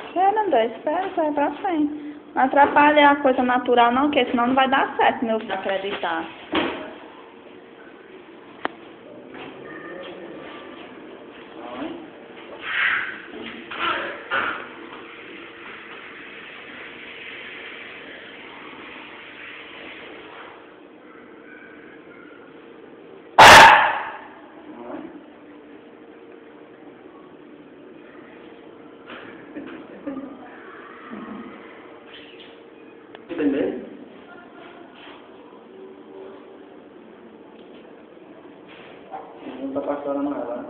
Espera, André, espera, vai pra frente. Não atrapalha a coisa natural não, porque senão não vai dar certo, meu filho, acreditar. Entendeu? Não está passando ela, né?